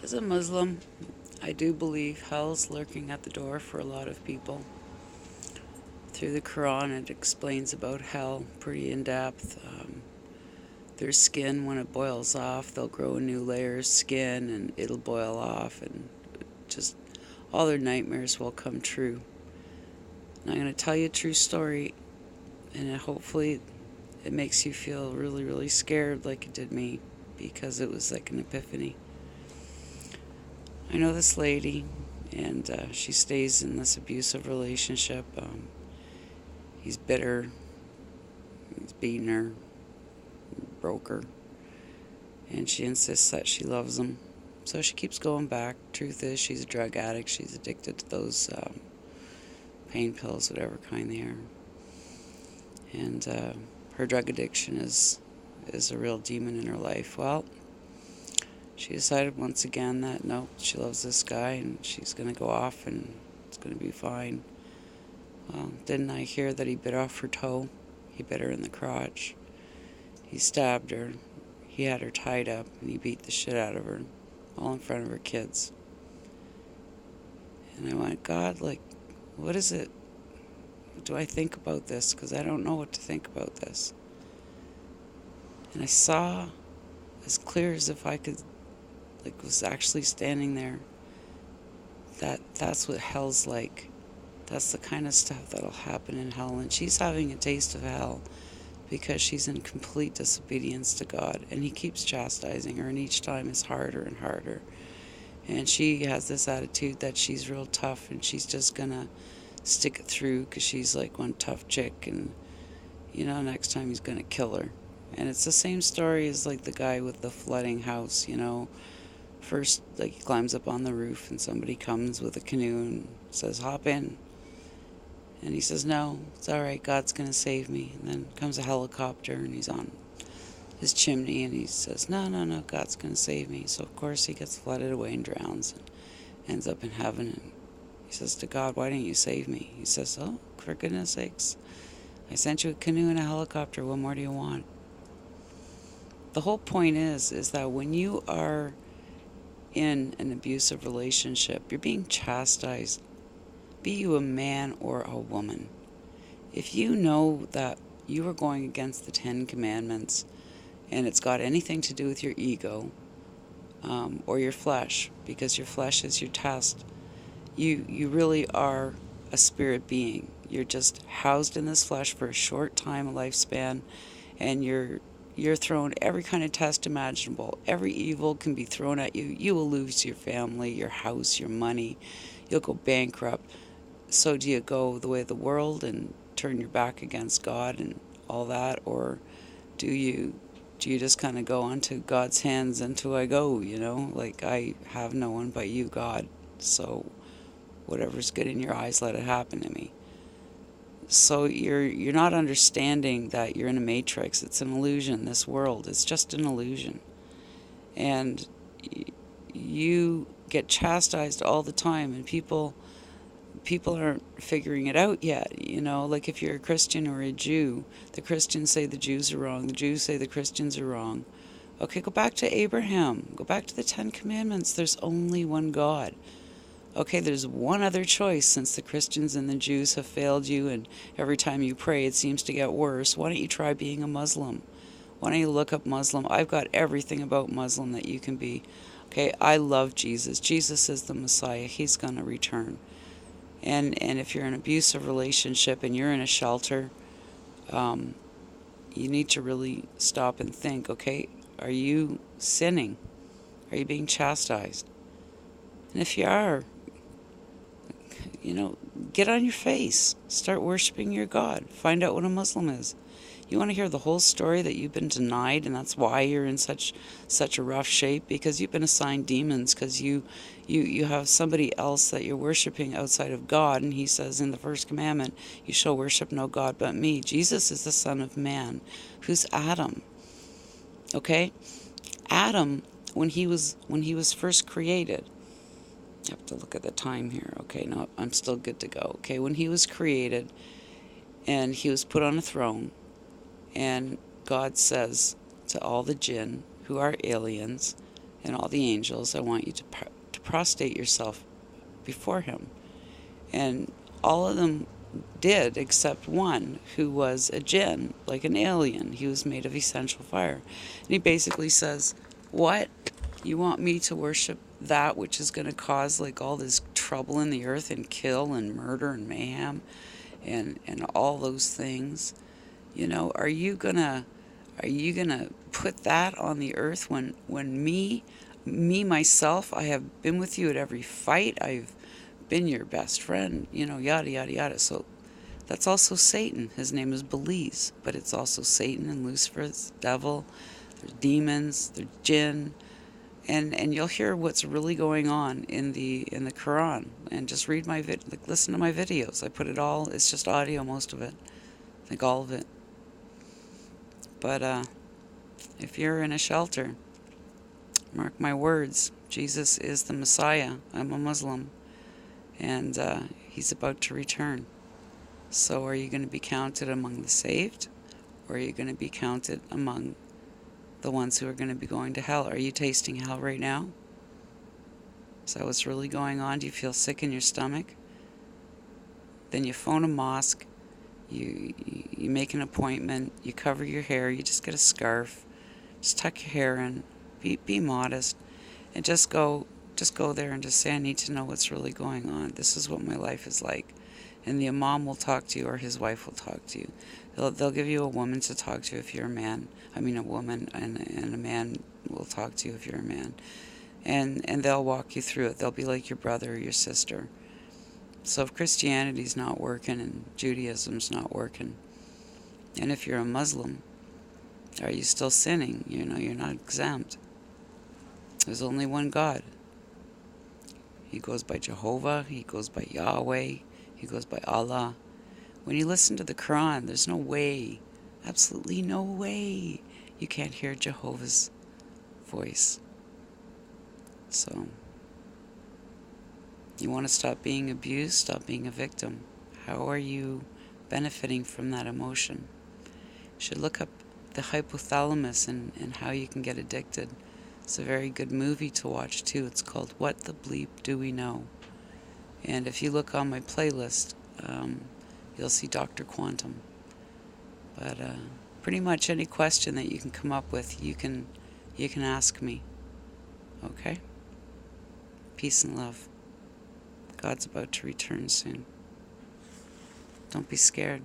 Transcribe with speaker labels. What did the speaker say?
Speaker 1: As a Muslim, I do believe hell's lurking at the door for a lot of people. Through the Quran, it explains about hell pretty in depth. Their skin, when it boils off, they'll grow a new layer of skin and it'll boil off, and just all their nightmares will come true. And I'm going to tell you a true story, and hopefully it makes you feel really, really scared like it did me, because it was like an epiphany. I know this lady, and she stays in this abusive relationship. He's bitter, he's beaten her, broke her, and she insists that she loves him. So she keeps going back. Truth is, she's a drug addict. She's addicted to those pain pills, whatever kind they are. And her drug addiction is a real demon in her life. Well, she decided once again that no, she loves this guy and she's going to go off and it's going to be fine. Well, didn't I hear that he bit off her toe? He bit her in the crotch. He stabbed her. He had her tied up and he beat the shit out of her, all in front of her kids. And I went, God, like, what is it? What do I think about this? Because I don't know what to think about this. And I saw as clear as if I could, like, was actually standing there, that's what hell's like. That's the kind of stuff that'll happen in hell. And she's having a taste of hell because she's in complete disobedience to God. And he keeps chastising her, and each time is harder and harder. And she has this attitude that she's real tough and she's just going to stick it through because she's like one tough chick. And, you know, next time he's going to kill her. And it's the same story as like the guy with the flooding house, you know. First, like, he climbs up on the roof and somebody comes with a canoe and says, hop in. And he says, no, it's all right, God's going to save me. And then comes a helicopter and he's on his chimney and he says, no, God's going to save me. So, of course, he gets flooded away and drowns and ends up in heaven. And he says to God, why didn't you save me? He says, oh, for goodness sakes, I sent you a canoe and a helicopter. What more do you want? The whole point is that when you are in an abusive relationship, you're being chastised, be you a man or a woman. If you know that you are going against the 10 Commandments and it's got anything to do with your ego or your flesh, because your flesh is your test, you really are a spirit being. You're just housed in this flesh for a short time, a lifespan, and you're thrown every kind of test imaginable. Every evil can be thrown at you. You will lose your family, your house, your money. You'll go bankrupt. So do you go the way of the world and turn your back against God and all that? Or do you just kind of go onto God's hands until I go, you know? Like, I have no one but you, God. So whatever's good in your eyes, let it happen to me. So you're not understanding that you're in a matrix. It's an illusion. This world is just an illusion. And you get chastised all the time, and people aren't figuring it out yet. You know, like if you're a Christian or a Jew, the Christians say the Jews are wrong. The Jews say the Christians are wrong. Okay, go back to Abraham. Go back to the 10 Commandments. There's only one God. Okay, there's one other choice, since the Christians and the Jews have failed you and every time you pray it seems to get worse. Why don't you try being a Muslim? Why don't you look up Muslim? I've got everything about Muslim that you can be. Okay, I love Jesus. Jesus is the Messiah. He's going to return. And if you're in an abusive relationship and you're in a shelter, you need to really stop and think, okay, are you sinning? Are you being chastised? And if you are, you know, get on your face. Start worshiping your God. Find out what a Muslim is. You want to hear the whole story that you've been denied, and that's why you're in such a rough shape, because you've been assigned demons, because you have somebody else that you're worshiping outside of God, and he says in the first commandment, you shall worship no God but me. Jesus is the Son of Man. Who's Adam? Okay? Adam, when he was first created, I have to look at the time here. Okay, no, I'm still good to go. Okay, when he was created and he was put on a throne, and God says to all the jinn, who are aliens, and all the angels, I want you to prostrate yourself before him. And all of them did except one, who was a jinn, like an alien. He was made of essential fire. And he basically says, what? You want me to worship that which is going to cause like all this trouble in the earth and kill and murder and mayhem and all those things? Are you gonna put that on the earth when me myself, I have been with you at every fight. I've been your best friend, yada yada yada. So that's also Satan. His name is Belize, but it's also Satan and Lucifer, it's the devil. There's demons, there's jinn, and you'll hear what's really going on in the Quran. And just read listen to my videos. I put it all. It's just audio, most of it. I think all of it. But if you're in a shelter, mark my words. Jesus is the Messiah. I'm a Muslim, and he's about to return. So are you going to be counted among the saved, or are you going to be counted among the ones who are going to be going to hell? Are you tasting hell right now? Is that what's really going on? Do you feel sick in your stomach? Then you phone a mosque, you make an appointment, you cover your hair, you just get a scarf, just tuck your hair in, be modest, and just go there and just say, I need to know what's really going on. This is what my life is like. And the imam will talk to you, or his wife will talk to you. They'll give you a woman to talk to if you're a man. I mean a woman, and a man will talk to you if you're a man. And they'll walk you through it. They'll be like your brother or your sister. So if Christianity's not working and Judaism's not working, and if you're a Muslim, are you still sinning? You're not exempt. There's only one God. He goes by Jehovah, he goes by Yahweh, he goes by Allah. When you listen to the Quran, there's no way, absolutely no way, you can't hear Jehovah's voice. So, you want to stop being abused, stop being a victim. How are you benefiting from that emotion? You should look up the hypothalamus and how you can get addicted. It's a very good movie to watch too. It's called What the Bleep Do We Know? And if you look on my playlist, you'll see Dr. Quantum. But pretty much any question that you can come up with, you can ask me. Okay? Peace and love. God's about to return soon. Don't be scared.